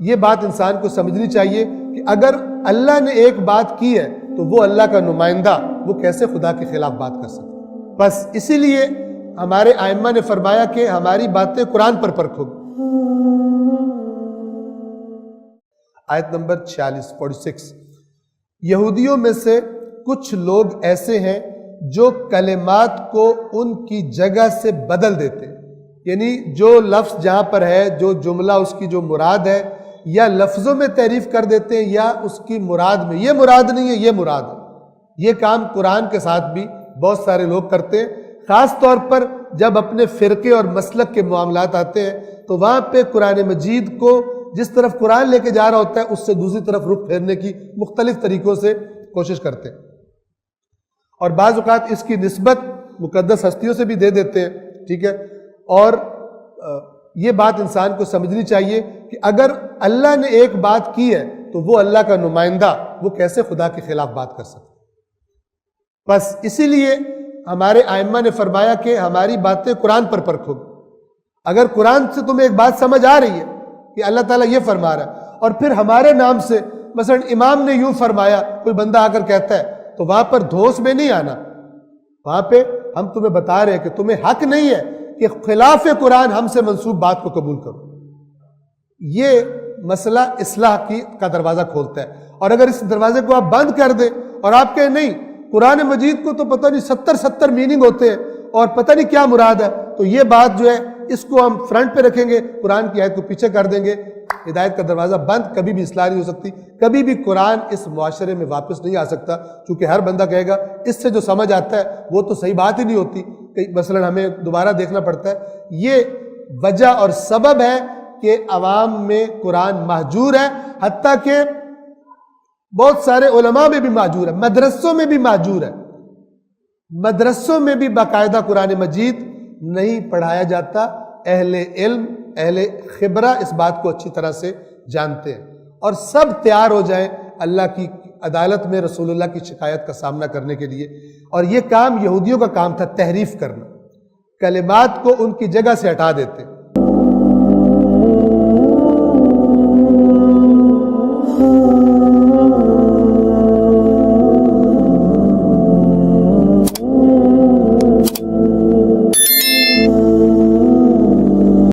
یہ بات انسان کو سمجھنی چاہیے کہ اگر اللہ نے ایک بات کی ہے تو وہ اللہ کا نمائندہ وہ کیسے خدا کے خلاف بات کر سکتا ہے؟ بس اسی لیے ہمارے ائمہ نے فرمایا کہ ہماری باتیں قرآن پر پرکھو۔ آیت نمبر 46 یہودیوں میں سے کچھ لوگ ایسے ہیں جو کلمات کو ان کی جگہ سے بدل دیتے، یعنی جو لفظ جہاں پر ہے، جو جملہ اس کی جو مراد ہے، یا لفظوں میں تعریف کر دیتے ہیں یا اس کی مراد میں، یہ مراد نہیں ہے یہ مراد ہے۔ یہ کام قرآن کے ساتھ بھی بہت سارے لوگ کرتے ہیں، خاص طور پر جب اپنے فرقے اور مسلک کے معاملات آتے ہیں تو وہاں پہ قرآن مجید کو جس طرف قرآن لے کے جا رہا ہوتا ہے اس سے دوسری طرف رخ پھیرنے کی مختلف طریقوں سے کوشش کرتے ہیں، اور بعض اوقات اس کی نسبت مقدس ہستیوں سے بھی دے دیتے ہیں، ٹھیک ہے۔ اور یہ بات انسان کو سمجھنی چاہیے کہ اگر اللہ نے ایک بات کی ہے تو وہ اللہ کا نمائندہ وہ کیسے خدا کے خلاف بات کر سکتا ہے؟ بس اسی لیے ہمارے ائمہ نے فرمایا کہ ہماری باتیں قرآن پر پرکھو۔ اگر قرآن سے تمہیں ایک بات سمجھ آ رہی ہے کہ اللہ تعالیٰ یہ فرما رہا ہے، اور پھر ہمارے نام سے مثلا امام نے یوں فرمایا کوئی بندہ آ کر کہتا ہے، تو وہاں پر دھوس میں نہیں آنا۔ وہاں پہ ہم تمہیں بتا رہے ہیں کہ تمہیں حق نہیں ہے کہ خلاف قرآن ہم سے منسوب بات کو قبول کرو۔ یہ مسئلہ اصلاح کا دروازہ کھولتا ہے، اور اگر اس دروازے کو آپ بند کر دیں اور آپ کہیں نہیں قرآن مجید کو تو پتہ نہیں 70 میننگ ہوتے ہیں اور پتہ نہیں کیا مراد ہے، تو یہ بات جو ہے اس کو ہم فرنٹ پہ رکھیں گے، قرآن کی آیت کو پیچھے کر دیں گے، ہدایت کا دروازہ بند، کبھی بھی اصلاح نہیں ہو سکتی، کبھی بھی قرآن اس معاشرے میں واپس نہیں آ سکتا، چونکہ ہر بندہ کہے گا اس سے جو سمجھ آتا ہے وہ تو صحیح بات ہی نہیں ہوتی، مثلا ہمیں دوبارہ دیکھنا پڑتا ہے۔ یہ وجہ اور سبب ہے کہ عوام میں قرآن مہجور ہے، حتیٰ کہ بہت سارے علماء میں بھی مہجور ہے، مدرسوں میں بھی مہجور ہے، مدرسوں میں بھی باقاعدہ قرآن مجید نہیں پڑھایا جاتا۔ اہل علم، اہل خبرہ اس بات کو اچھی طرح سے جانتے ہیں، اور سب تیار ہو جائیں اللہ کی عدالت میں رسول اللہ کی شکایت کا سامنا کرنے کے لیے۔ اور یہ کام یہودیوں کا کام تھا، تحریف کرنا، کلمات کو ان کی جگہ سے ہٹا دیتے۔